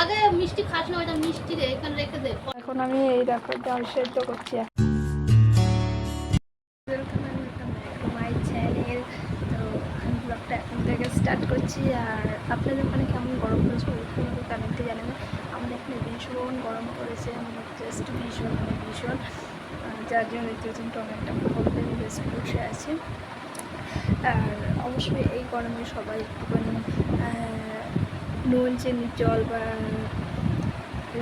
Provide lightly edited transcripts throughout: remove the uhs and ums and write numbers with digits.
আগে মিষ্টি খাস না, ওইটা মিষ্টি রে এখানে রেখে দে। এখন আমি এই দেখো ডাল সেদ্ধ করছি। My channel. তো আমি ব্লগটা এখন থেকে স্টার্ট করছি। আর আপনাদের ওখানে কেমন গরম পড়েছে ওইখানে আমাকে কমেন্টে জানাবেন। আমাদের এখানে ভীষণ গরম পড়েছে, জাস্ট ভীষণ মানে ভীষণ, যার জন্য দেখতে টমেটো বলতে বেশ বসে আছে। আর অবশ্যই এই গরমে সবাই একটুখানি নুন চিনির জল বা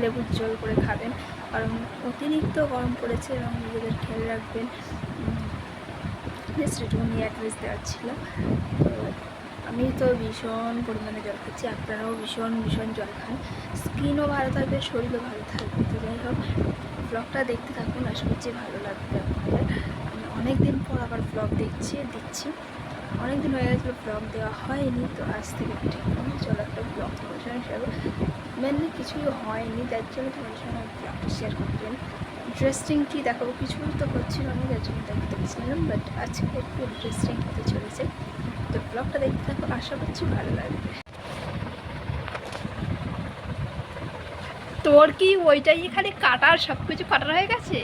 লেবুর জল করে খাবেন, কারণ অতিরিক্ত গরম পড়েছে এবং নিজেদের খেয়াল রাখবেন। জাস্ট এটুকুনি অ্যাডভাইস দেওয়ার ছিল। তো আমি তো ভীষণ পরিমাণে জল খাচ্ছি, আপনারাও ভীষণ ভীষণ জল খান, স্কিনও ভালো থাকবে, শরীরও ভালো থাকবে। তো যাই হোক, ব্লগটা দেখতে থাকুন, আশা করছি ভালো লাগবে আপনাদের। আমি অনেক দিন পর আবার ব্লগ দিচ্ছি। অনেক দিন হয়ে গেছিলো ব্লগ দেওয়া হয়নি, তো আজ থেকে ঠিক আছে, চলো একটা ব্লগ করেছিলাম হিসাবে। মেনলি কিছুই হয়নি, যার জন্য তোমাদের সঙ্গে ব্লগটা শেয়ার করলাম। ইন্টারেস্টিং কী দেখাবো, কিছু তো করছিল না, যার জন্য দেখতে পেয়েছিলাম, বাট আজকে একটু ইন্টারেস্টিং হতে চলেছে। তো ব্লগটা দেখতে থাকো, আশা করছি ভালো লাগবে। তোর কি ওইটাই খালি কাটার, সব কিছু কাটার হয়ে গেছে?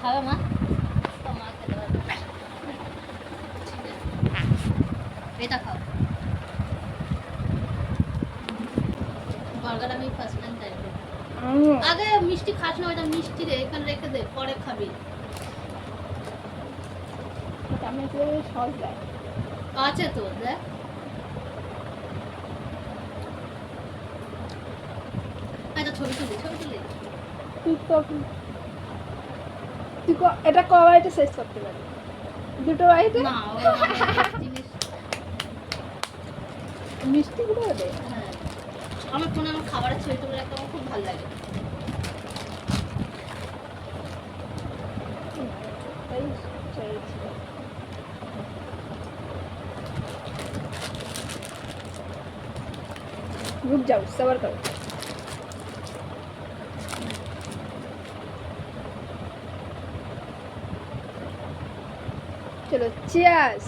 খাবে মা? তো মা খেতে পারবে। এটা খাও। বার্গার আমি ফার্স্ট টাইম ট্রাই করব। আগে মিষ্টি খাস না, ওইটা মিষ্টি রে এখানে রেখে দে, পরে খাবি। আমি তো সস দেয় আছে তো দেখ। এটা ছবি তুলি। তুই এটা কবাইটা শেষ করতে পারি, দুটো বাড়িতে না জিনিস। মিষ্টিগুলো দে। হ্যাঁ, আমার ফোনে আমার খাবারের ছবি তুলে রাখতে আমার খুব ভালো লাগে। তাই চাইছি। रुक जाओ, सबर करो। चलो चियर्स।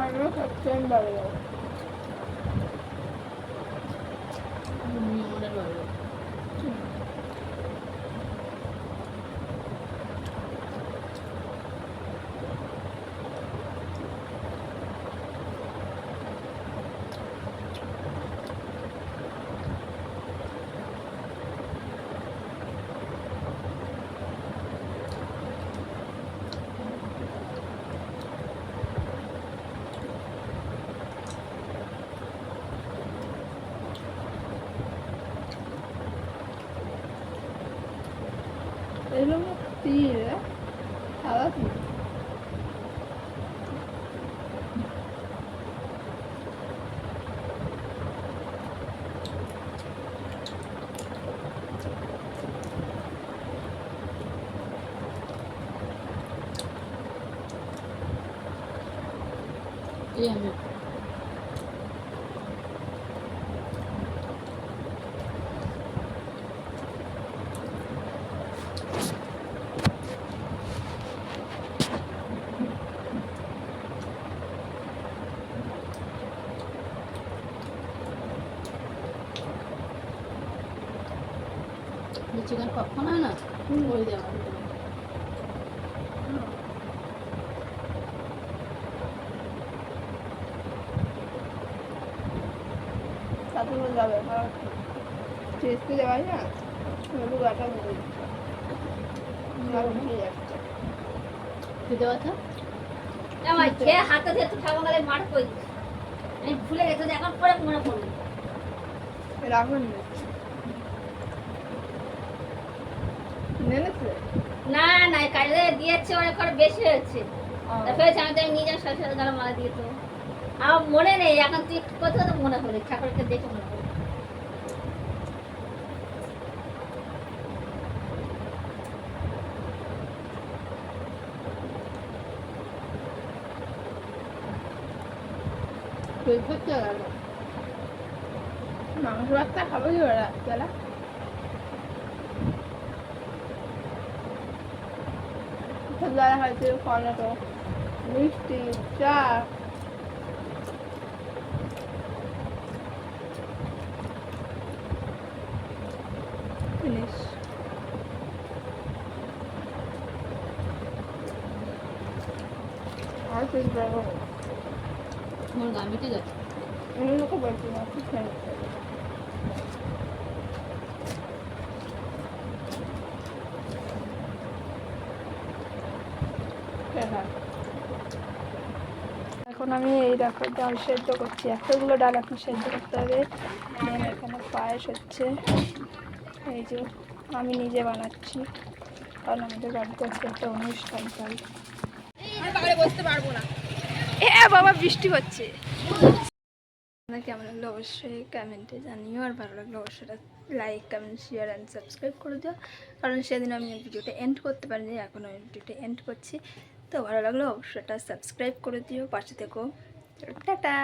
আমিও সবসময় ভালো লাগে। মনের ভালো লাগে। এগুলো তিল সাদা তিল। এই আমি যে চিকেন পপকর্ন হয় না ওই দেওয়া তাতে বলে যাবে টেস্টি দেওয়া না হলুদ গাটা বলে খেতে পারছো আমার খেয়ে হাতে ধরে তো ঠাকুর গালে মার কই আমি ভুলে গেছি এখন পরে মনে পড়লো রাখুন না না কালকে দিয়েছে অনেক করে বেশি হয়েছে তারপরে আমি তো নিয়ে যাই সাথে সাথে গালে মালা দিয়ে তো আমার মনে নেই এখন তুই কোথাও তো মনে পড়ে ঠাকুরকে দেখে মনে পড়ে মাংস ভাতটা খাবো কি ওরা রাত্রেবেলা সন্ধ্যাবেলা হয়তো কর্নাটো মিষ্টি চা ফিনিশ আর কিছু বলবো তোমার গা মিটে যাচ্ছে অন্য লোকে বলছি না ঠিক আছে এখন আমি এই দেখো ডাল সেদ্ধ করছি এতগুলো ডাল এখন সেদ্ধ করতে হবে দেন এখানে পায়েস হচ্ছে এই যে আমি নিজে বানাচ্ছি কারণ আমাদের বাড়িতে আজকে একটা অনুষ্ঠান তাই বসতে পারবো না বাবা বৃষ্টি হচ্ছে আপনার কেমন লাগলো অবশ্যই কমেন্টে জানিও আর ভালো লাগলো অবশ্যই like comment share and subscribe করে দিও কারণ সেদিন আমি ভিডিওটা এন্ড করতে পারিনি এখন আমি ভিডিওটা এন্ড করছি তো ভালো লাগলো অবশ্যই সাবস্ক্রাইব করে দিও পাশে থেকো টাটা।